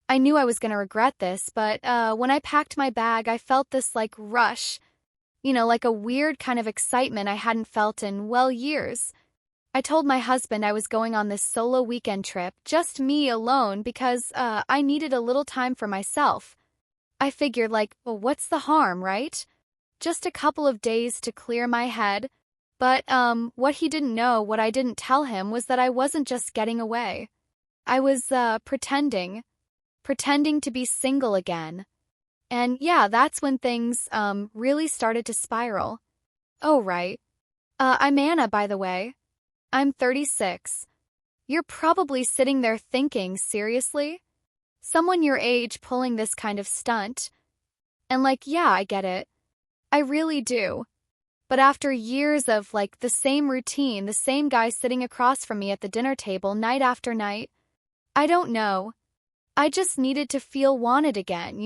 I knew I was gonna regret this, but when I packed my bag, I felt this like rush, like a weird kind of excitement I hadn't felt in, well, years. I told my husband I was going on this solo weekend trip, just me alone, because I needed a little time for myself. I figured, like, well, what's the harm, right? Just a couple of days to clear my head. But what he didn't know, what I didn't tell him, was that I wasn't just getting away. I was pretending to be single again. And yeah, that's when things really started to spiral. Oh, right. I'm Anna, by the way. I'm 36. You're probably sitting there thinking, seriously? Someone your age pulling this kind of stunt? And like, yeah, I get it. I really do. But after years of like the same routine, the same guy sitting across from me at the dinner table night after night, I don't know. I just needed to feel wanted again?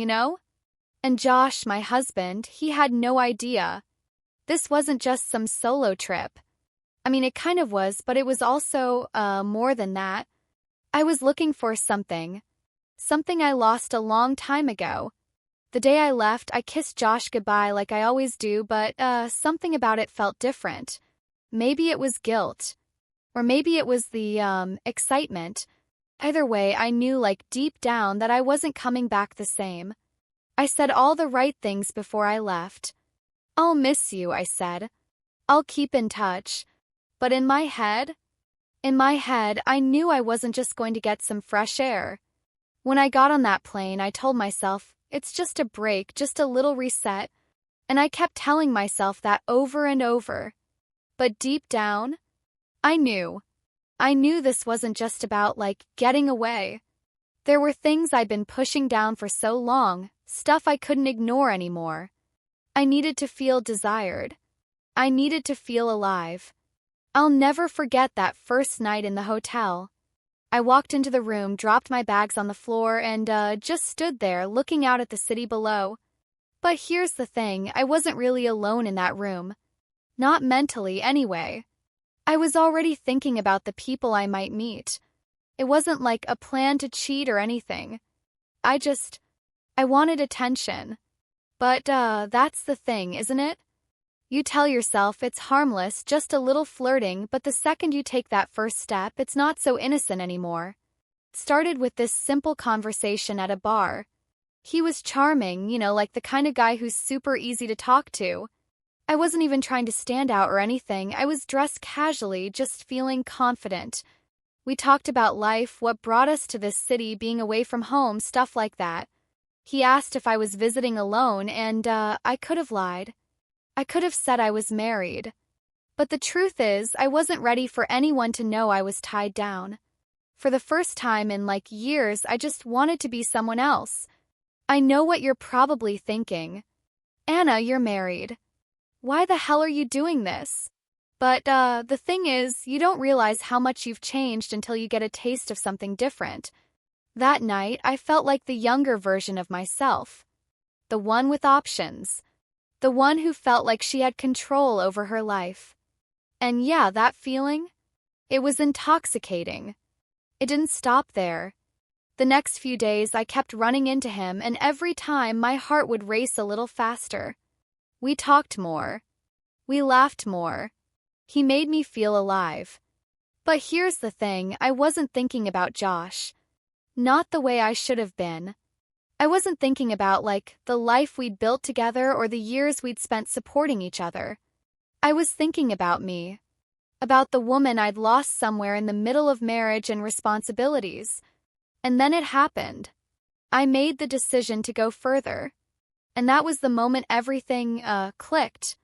And Josh, my husband, he had no idea. This wasn't just some solo trip. I mean, it kind of was, but it was also, more than that. I was looking for something. Something I lost a long time ago. The day I left, I kissed Josh goodbye like I always do, but, something about it felt different. Maybe it was guilt. Or maybe it was the, excitement. Either way, I knew, like, deep down that I wasn't coming back the same. I said all the right things before I left. I'll miss you, I said. I'll keep in touch. But in my head, I knew I wasn't just going to get some fresh air. When I got on that plane, I told myself, it's just a break, just a little reset, and I kept telling myself that over and over. But deep down, I knew. I knew this wasn't just about, like, getting away. There were things I'd been pushing down for so long, stuff I couldn't ignore anymore. I needed to feel desired. I needed to feel alive. I'll never forget that first night in the hotel. I walked into the room, dropped my bags on the floor, and just stood there looking out at the city below. But here's the thing, I wasn't really alone in that room. Not mentally, anyway. I was already thinking about the people I might meet. It wasn't like a plan to cheat or anything. I wanted attention. But that's the thing, isn't it? You tell yourself it's harmless, just a little flirting, but the second you take that first step, it's not so innocent anymore. It started with this simple conversation at a bar. He was charming, like the kind of guy who's super easy to talk to. I wasn't even trying to stand out or anything. I was dressed casually, just feeling confident. We talked about life, what brought us to this city, being away from home, stuff like that. He asked if I was visiting alone, and I could have lied. I could have said I was married. But the truth is, I wasn't ready for anyone to know I was tied down. For the first time in like years, I just wanted to be someone else. I know what you're probably thinking. Anna, you're married. Why the hell are you doing this? But the thing is, you don't realize how much you've changed until you get a taste of something different. That night, I felt like the younger version of myself. The one with options. The one who felt like she had control over her life. And yeah, that feeling? It was intoxicating. It didn't stop there. The next few days, I kept running into him, and every time my heart would race a little faster. We talked more. We laughed more. He made me feel alive. But here's the thing, I wasn't thinking about Josh. Not the way I should have been. I wasn't thinking about, like, the life we'd built together or the years we'd spent supporting each other. I was thinking about me. About the woman I'd lost somewhere in the middle of marriage and responsibilities. And then it happened. I made the decision to go further. And that was the moment everything, clicked.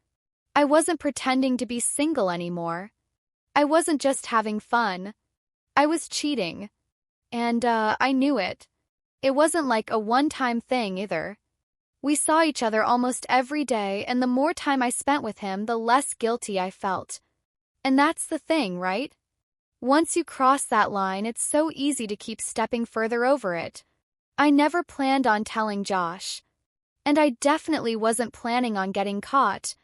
I wasn't pretending to be single anymore. I wasn't just having fun. I was cheating. And, I knew it. It wasn't like a one-time thing either. We saw each other almost every day, and the more time I spent with him, the less guilty I felt. And that's the thing, right? Once you cross that line, it's so easy to keep stepping further over it. I never planned on telling Josh. And I definitely wasn't planning on getting caught.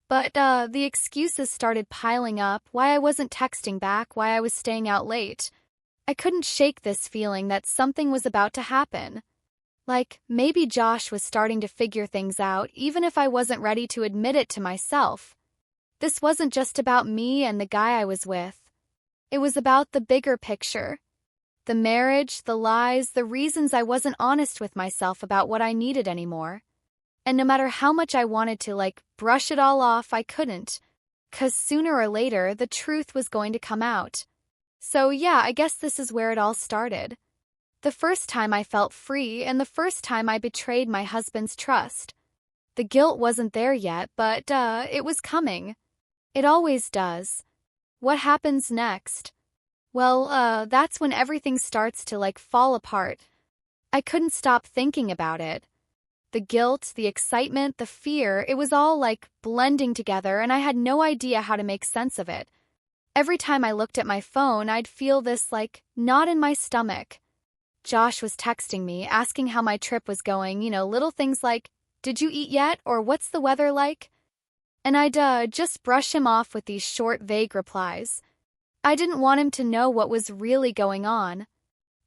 But, the excuses started piling up, why I wasn't texting back, why I was staying out late. I couldn't shake this feeling that something was about to happen. Like, maybe Josh was starting to figure things out, even if I wasn't ready to admit it to myself. This wasn't just about me and the guy I was with. It was about the bigger picture. The marriage, the lies, the reasons I wasn't honest with myself about what I needed anymore. And no matter how much I wanted to, brush it all off, I couldn't. 'Cause sooner or later, the truth was going to come out. So yeah, I guess this is where it all started. The first time I felt free, and the first time I betrayed my husband's trust. The guilt wasn't there yet, but, it was coming. It always does. What happens next? Well, that's when everything starts to, fall apart. I couldn't stop thinking about it. The guilt, the excitement, the fear, it was all, blending together, and I had no idea how to make sense of it. Every time I looked at my phone, I'd feel this, knot in my stomach. Josh was texting me, asking how my trip was going, little things like, "Did you eat yet?" or "What's the weather like?" And I'd just brush him off with these short, vague replies. I didn't want him to know what was really going on.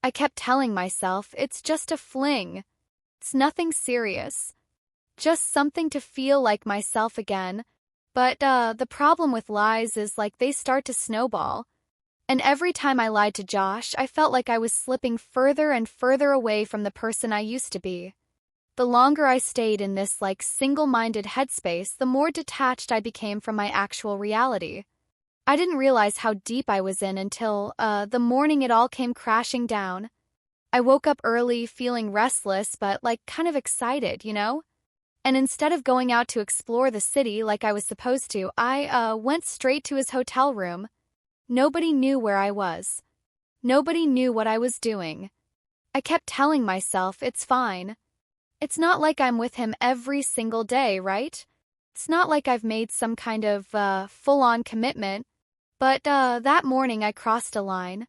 I kept telling myself, it's just a fling. It's nothing serious. Just something to feel like myself again. But the problem with lies is they start to snowball. And every time I lied to Josh, I felt like I was slipping further and further away from the person I used to be. The longer I stayed in this single-minded headspace, the more detached I became from my actual reality. I didn't realize how deep I was in until, the morning it all came crashing down. I woke up early, feeling restless, but kind of excited, And instead of going out to explore the city like I was supposed to, I went straight to his hotel room. Nobody knew where I was. Nobody knew what I was doing. I kept telling myself, it's fine. It's not like I'm with him every single day, right? It's not like I've made some kind of full-on commitment. But that morning I crossed a line.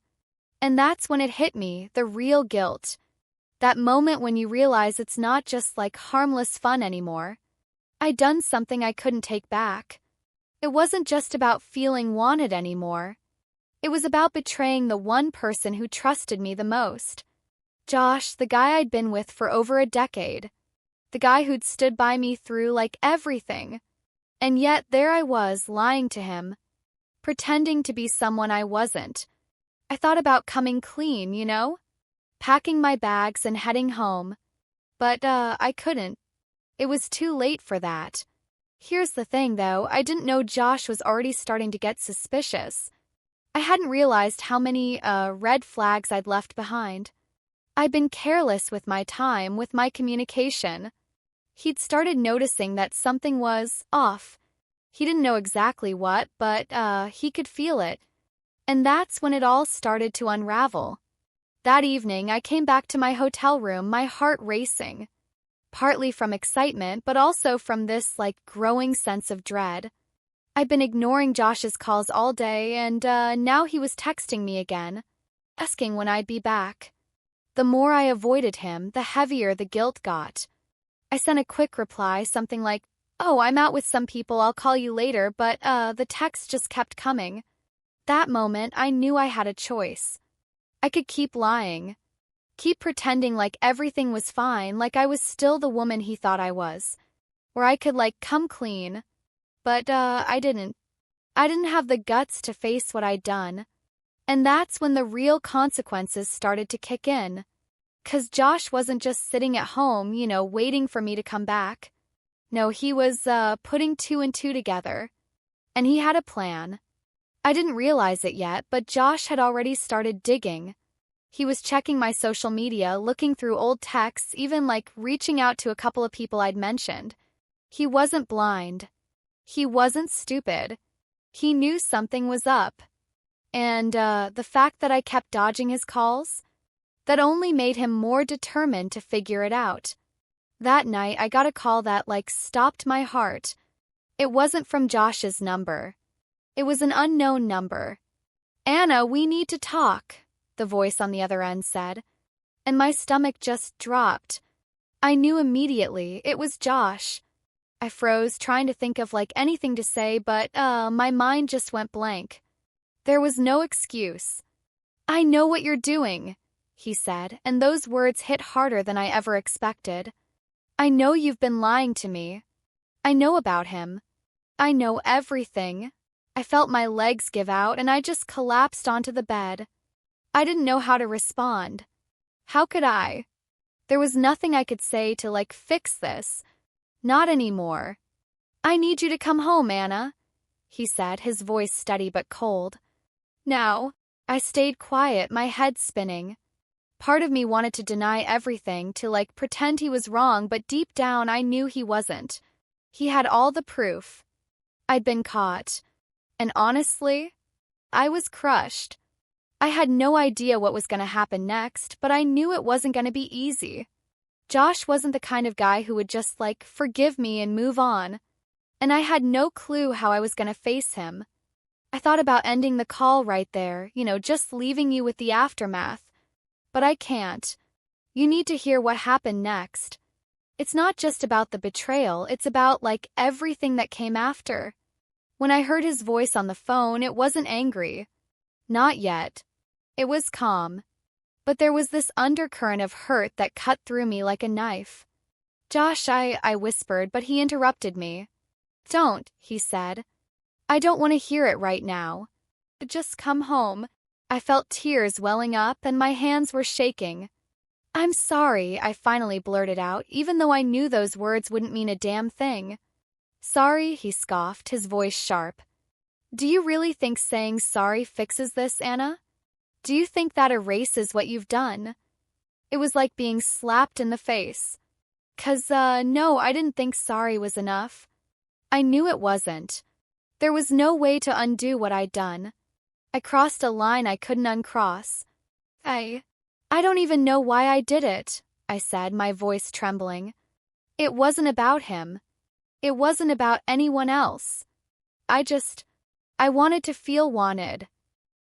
And that's when it hit me, the real guilt. That moment when you realize it's not just harmless fun anymore. I'd done something I couldn't take back. It wasn't just about feeling wanted anymore. It was about betraying the one person who trusted me the most. Josh, the guy I'd been with for over a decade. The guy who'd stood by me through everything. And yet there I was, lying to him. Pretending to be someone I wasn't. I thought about coming clean, Packing my bags and heading home. But, I couldn't. It was too late for that. Here's the thing, though. I didn't know Josh was already starting to get suspicious. I hadn't realized how many, red flags I'd left behind. I'd been careless with my time, with my communication. He'd started noticing that something was off. He didn't know exactly what, but, he could feel it. And that's when it all started to unravel. That evening, I came back to my hotel room, my heart racing. Partly from excitement, but also from this, growing sense of dread. I'd been ignoring Josh's calls all day, and now he was texting me again, asking when I'd be back. The more I avoided him, the heavier the guilt got. I sent a quick reply, something like, "Oh, I'm out with some people, I'll call you later," but the text just kept coming. That moment, I knew I had a choice. I could keep lying. Keep pretending everything was fine, like I was still the woman he thought I was. Or I could come clean. But I didn't. I didn't have the guts to face what I'd done. And that's when the real consequences started to kick in. 'Cause Josh wasn't just sitting at home, waiting for me to come back. No, he was putting two and two together. And he had a plan. I didn't realize it yet, but Josh had already started digging. He was checking my social media, looking through old texts, even reaching out to a couple of people I'd mentioned. He wasn't blind. He wasn't stupid. He knew something was up. And the fact that I kept dodging his calls, that only made him more determined to figure it out. That night, I got a call that stopped my heart. It wasn't from Josh's number. It was an unknown number. "Anna, we need to talk," the voice on the other end said. And my stomach just dropped. I knew immediately it was Josh. I froze, trying to think of anything to say, but my mind just went blank. There was no excuse. I know what you're doing, he said, and those words hit harder than I ever expected. I know you've been lying to me. I know about him. I know everything. I felt my legs give out and I just collapsed onto the bed. I didn't know how to respond. How could I? There was nothing I could say to, fix this. Not anymore. I need you to come home, Anna, he said, his voice steady but cold. Now, I stayed quiet, my head spinning. Part of me wanted to deny everything, to, pretend he was wrong, but deep down I knew he wasn't. He had all the proof. I'd been caught. And honestly, I was crushed. I had no idea what was going to happen next, but I knew it wasn't going to be easy. Josh wasn't the kind of guy who would just, forgive me and move on. And I had no clue how I was going to face him. I thought about ending the call right there, just leaving you with the aftermath. But I can't. You need to hear what happened next. It's not just about the betrayal, it's about, everything that came after. When I heard his voice on the phone, it wasn't angry. Not yet. It was calm. But there was this undercurrent of hurt that cut through me like a knife. Josh, I whispered, but he interrupted me. Don't, he said. I don't want to hear it right now. Just come home. I felt tears welling up and my hands were shaking. I'm sorry, I finally blurted out, even though I knew those words wouldn't mean a damn thing. Sorry, he scoffed, his voice sharp. Do you really think saying sorry fixes this, Anna? Do you think that erases what you've done? It was like being slapped in the face. 'Cause, no, I didn't think sorry was enough. I knew it wasn't. There was no way to undo what I'd done. I crossed a line I couldn't uncross. I don't even know why I did it, I said, my voice trembling. It wasn't about him. It wasn't about anyone else. I wanted to feel wanted.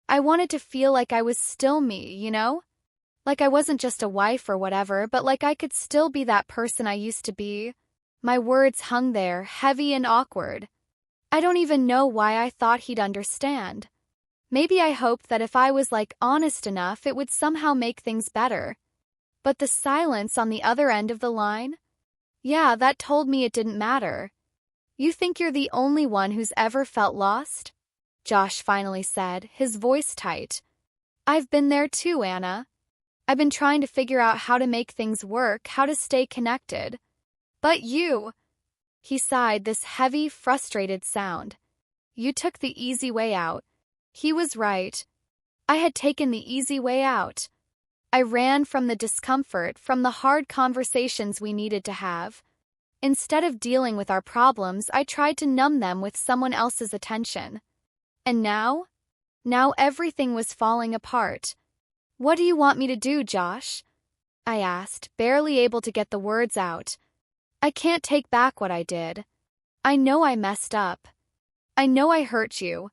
I wanted to feel like I was still me, Like I wasn't just a wife or whatever, but like I could still be that person I used to be. My words hung there, heavy and awkward. I don't even know why I thought he'd understand. Maybe I hoped that if I was, honest enough, it would somehow make things better. But the silence on the other end of the line? Yeah, that told me it didn't matter. You think you're the only one who's ever felt lost? Josh finally said, his voice tight. I've been there too, Anna. I've been trying to figure out how to make things work, how to stay connected. But you... He sighed, this heavy, frustrated sound. You took the easy way out. He was right. I had taken the easy way out. I ran from the discomfort, from the hard conversations we needed to have. Instead of dealing with our problems, I tried to numb them with someone else's attention. And now? Now everything was falling apart. What do you want me to do, Josh? I asked, barely able to get the words out. I can't take back what I did. I know I messed up. I know I hurt you.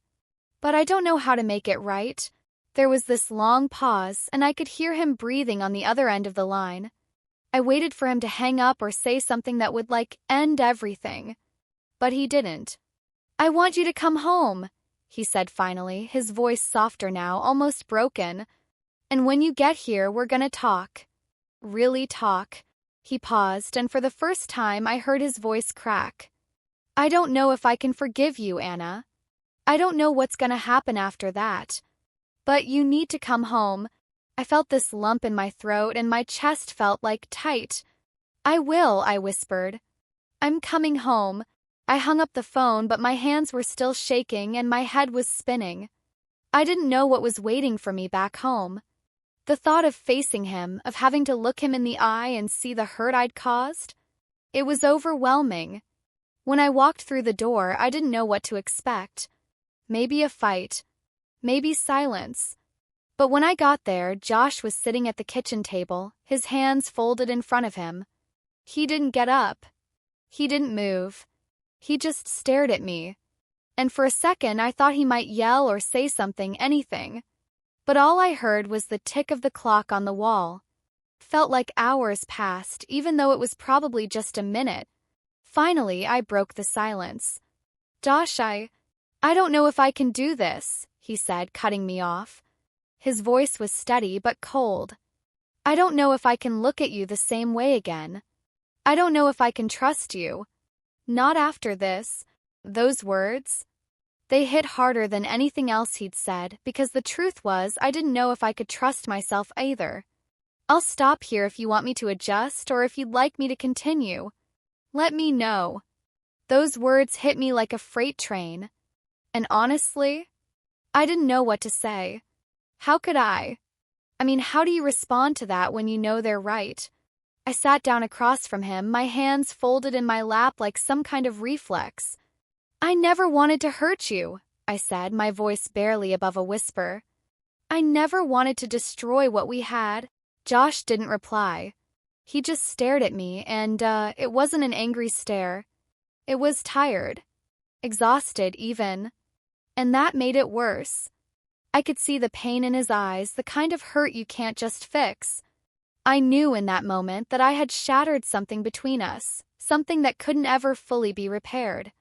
But I don't know how to make it right. There was this long pause, and I could hear him breathing on the other end of the line. I waited for him to hang up or say something that would, end everything. But he didn't. I want you to come home, he said finally, his voice softer now, almost broken. And when you get here, we're gonna talk. Really talk. He paused, and for the first time I heard his voice crack. I don't know if I can forgive you, Anna. I don't know what's gonna happen after that. But you need to come home. I felt this lump in my throat and my chest felt tight. I will, I whispered. I'm coming home. I hung up the phone, but my hands were still shaking and my head was spinning. I didn't know what was waiting for me back home. The thought of facing him, of having to look him in the eye and see the hurt I'd caused, it was overwhelming. When I walked through the door, I didn't know what to expect. Maybe a fight. Maybe silence. But when I got there, Josh was sitting at the kitchen table, his hands folded in front of him. He didn't get up. He didn't move. He just stared at me. And for a second, I thought he might yell or say something, anything. But all I heard was the tick of the clock on the wall. Felt like hours passed, even though it was probably just a minute. Finally, I broke the silence. Josh, I don't know if I can do this, he said, cutting me off. His voice was steady but cold. "I don't know if I can look at you the same way again. I don't know if I can trust you. Not after this." Those words, they hit harder than anything else he'd said, because the truth was I didn't know if I could trust myself either. "I'll stop here if you want me to adjust, or if you'd like me to continue. Let me know." Those words hit me like a freight train. And honestly, I didn't know what to say. How could I? I mean, how do you respond to that when you know they're right? I sat down across from him, my hands folded in my lap like some kind of reflex. "I never wanted to hurt you," I said, my voice barely above a whisper. "I never wanted to destroy what we had." Josh didn't reply. He just stared at me, and it wasn't an angry stare. It was tired. Exhausted, even. And that made it worse. I could see the pain in his eyes, the kind of hurt you can't just fix. I knew in that moment that I had shattered something between us, something that couldn't ever fully be repaired.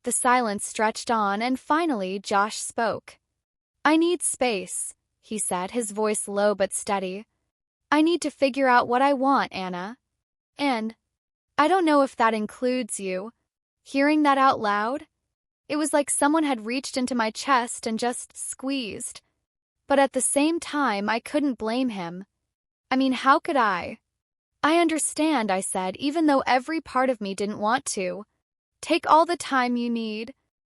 The silence stretched on, and finally Josh spoke. "I need space," he said, his voice low but steady. "I need to figure out what I want, Anna. And I don't know if that includes you." Hearing that out loud, it was like someone had reached into my chest and just squeezed. But at the same time, I couldn't blame him. I mean, how could I? "I understand," I said, even though every part of me didn't want to. "Take all the time you need."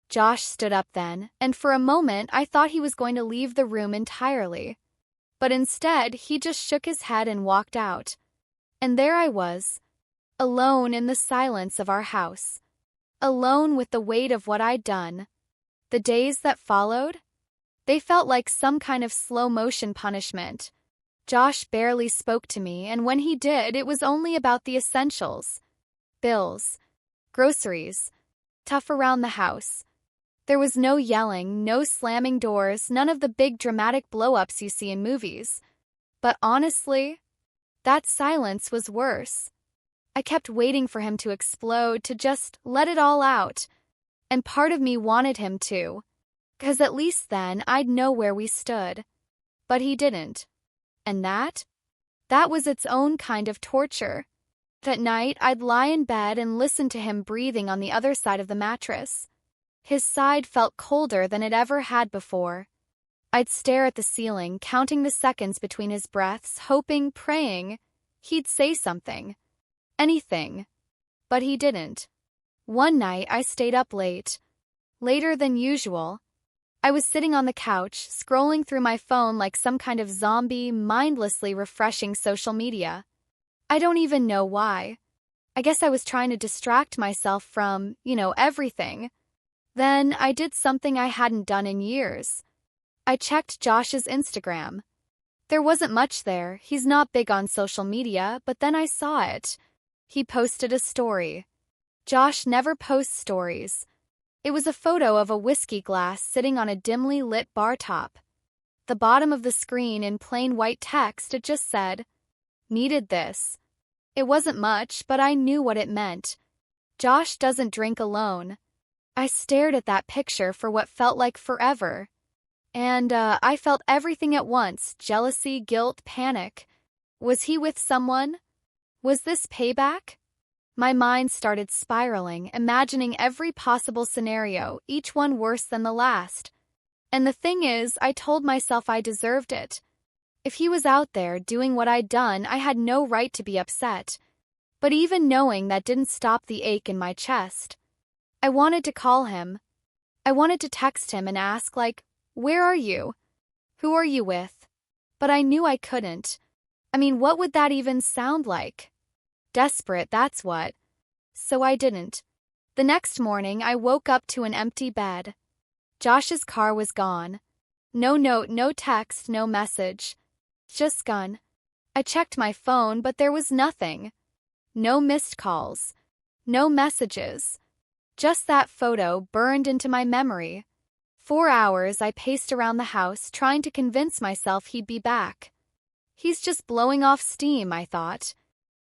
Josh stood up then, and for a moment I thought he was going to leave the room entirely. But instead, he just shook his head and walked out. And there I was, alone in the silence of our house. Alone with the weight of what I'd done. The days that followed, they felt like some kind of slow-motion punishment. Josh barely spoke to me, and when he did, it was only about the essentials. Bills, groceries, stuff around the house. There was no yelling, no slamming doors, none of the big dramatic blow-ups you see in movies. But honestly, that silence was worse. I kept waiting for him to explode, to just let it all out. And part of me wanted him to, 'cause at least then I'd know where we stood. But he didn't. And that was its own kind of torture. That night, I'd lie in bed and listen to him breathing on the other side of the mattress. His side felt colder than it ever had before. I'd stare at the ceiling, counting the seconds between his breaths, hoping, praying, he'd say something. Anything. But he didn't. One night, I stayed up late. Later than usual. I was sitting on the couch, scrolling through my phone like some kind of zombie, mindlessly refreshing social media. I don't even know why. I guess I was trying to distract myself from, everything. Then I did something I hadn't done in years. I checked Josh's Instagram. There wasn't much there. He's not big on social media, but then I saw it. He posted a story. Josh never posts stories. It was a photo of a whiskey glass sitting on a dimly lit bar top. The bottom of the screen in plain white text, it just said, "Needed this." It wasn't much, but I knew what it meant. Josh doesn't drink alone. I stared at that picture for what felt like forever. And I felt everything at once: jealousy, guilt, panic. Was he with someone? Was this payback? My mind started spiraling, imagining every possible scenario, each one worse than the last. And the thing is, I told myself I deserved it. If he was out there doing what I'd done, I had no right to be upset. But even knowing that didn't stop the ache in my chest. I wanted to call him. I wanted to text him and ask, "Where are you? Who are you with?" But I knew I couldn't. I mean, what would that even sound like? Desperate, that's what. So I didn't. The next morning, I woke up to an empty bed. Josh's car was gone. No note, no text, no message. Just gone. I checked my phone, but there was nothing. No missed calls. No messages. Just that photo burned into my memory. 4 hours I paced around the house, trying to convince myself he'd be back. He's just blowing off steam, I thought.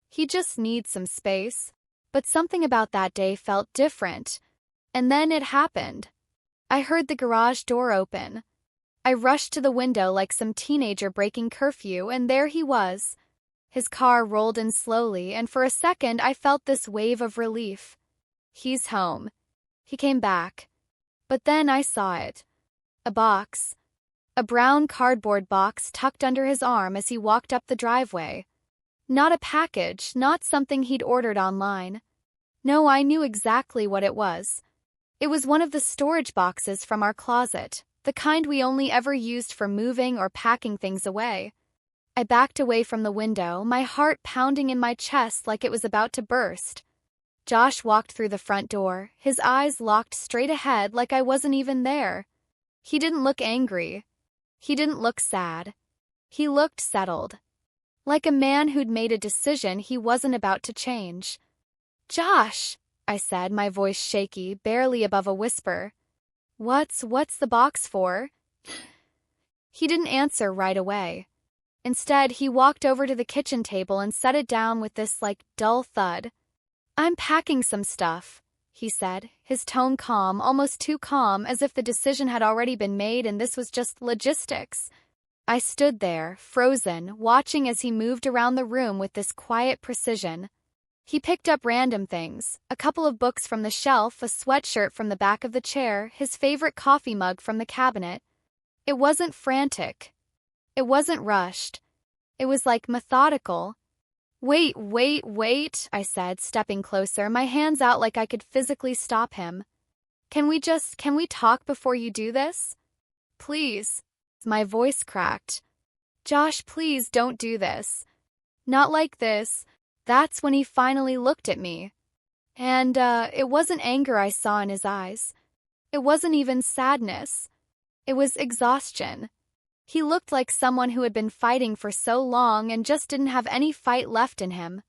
He just needs some space. But something about that day felt different. And then it happened. I heard the garage door open. I rushed to the window like some teenager breaking curfew, and there he was. His car rolled in slowly, and for a second I felt this wave of relief. He's home. He came back. But then I saw it. A box. A brown cardboard box tucked under his arm as he walked up the driveway. Not a package, not something he'd ordered online. No, I knew exactly what it was. It was one of the storage boxes from our closet, the kind we only ever used for moving or packing things away. I backed away from the window, my heart pounding in my chest like it was about to burst. Josh walked through the front door, his eyes locked straight ahead like I wasn't even there. He didn't look angry. He didn't look sad. He looked settled. Like a man who'd made a decision he wasn't about to change. "Josh," I said, my voice shaky, barely above a whisper. What's the box for?" He didn't answer right away. Instead, he walked over to the kitchen table and set it down with this, dull thud. "I'm packing some stuff," he said, his tone calm, almost too calm, as if the decision had already been made and this was just logistics. I stood there, frozen, watching as he moved around the room with this quiet precision. He picked up random things, a couple of books from the shelf, a sweatshirt from the back of the chair, his favorite coffee mug from the cabinet. It wasn't frantic. It wasn't rushed. It was methodical. Wait, I said, stepping closer, my hands out like I could physically stop him. Can we talk before you do this? Please." My voice cracked. "Josh, please don't do this. Not like this." That's when he finally looked at me. And, it wasn't anger I saw in his eyes. It wasn't even sadness. It was exhaustion. He looked like someone who had been fighting for so long and just didn't have any fight left in him.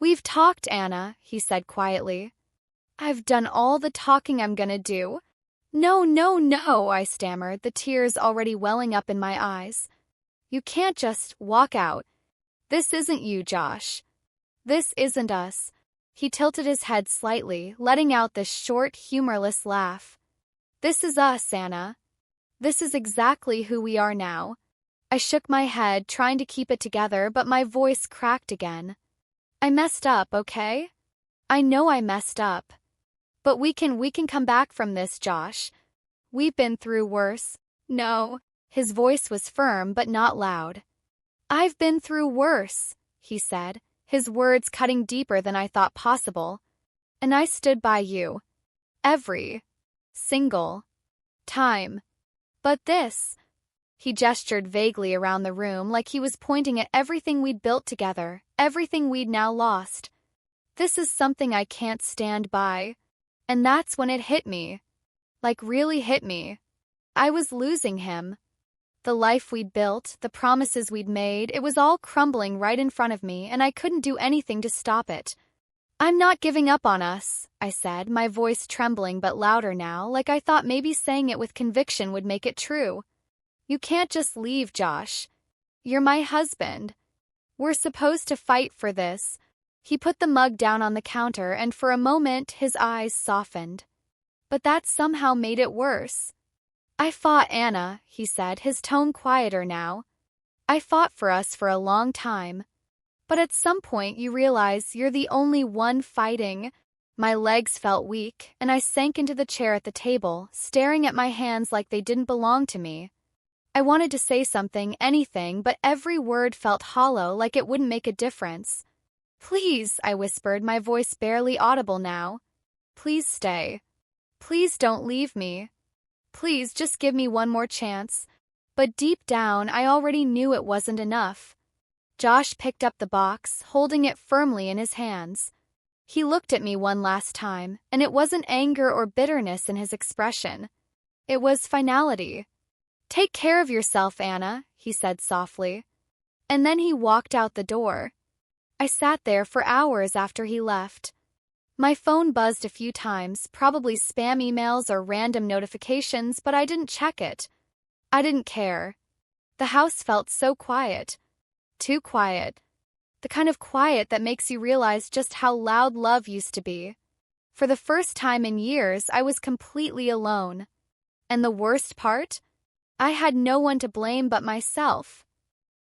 "We've talked, Anna," he said quietly. "I've done all the talking I'm gonna do." No, I stammered, the tears already welling up in my eyes. "You can't just walk out. This isn't you, Josh. This isn't us." He tilted his head slightly, letting out this short, humorless laugh. "This is us, Anna. This is exactly who we are now." I shook my head, trying to keep it together, but my voice cracked again. "I messed up, okay? I know I messed up. But we can come back from this, Josh. We've been through worse." "No." His voice was firm but not loud. "I've been through worse," he said, his words cutting deeper than I thought possible. "And I stood by you. Every single time. But this..." He gestured vaguely around the room like he was pointing at everything we'd built together, everything we'd now lost. "This is something I can't stand by." And that's when it hit me. Really hit me. I was losing him. The life we'd built, the promises we'd made, it was all crumbling right in front of me, and I couldn't do anything to stop it. "I'm not giving up on us," I said, my voice trembling but louder now, like I thought maybe saying it with conviction would make it true. "You can't just leave, Josh. You're my husband. We're supposed to fight for this." He put the mug down on the counter, and for a moment his eyes softened. "But that somehow made it worse." "I fought, Anna," he said, his tone quieter now. "I fought for us for a long time. But at some point you realize you're the only one fighting." My legs felt weak, and I sank into the chair at the table, staring at my hands like they didn't belong to me. I wanted to say something, anything, but every word felt hollow, like it wouldn't make a difference. "Please," I whispered, my voice barely audible now. "Please stay. Please don't leave me. Please just give me one more chance." But deep down, I already knew it wasn't enough. Josh picked up the box, holding it firmly in his hands. He looked at me one last time, and it wasn't anger or bitterness in his expression. It was finality. "Take care of yourself, Anna," he said softly. And then he walked out the door. I sat there for hours after he left. My phone buzzed a few times, probably spam emails or random notifications, but I didn't check it. I didn't care. The house felt so quiet. Too quiet. The kind of quiet that makes you realize just how loud love used to be. For the first time in years, I was completely alone. And the worst part? I had no one to blame but myself.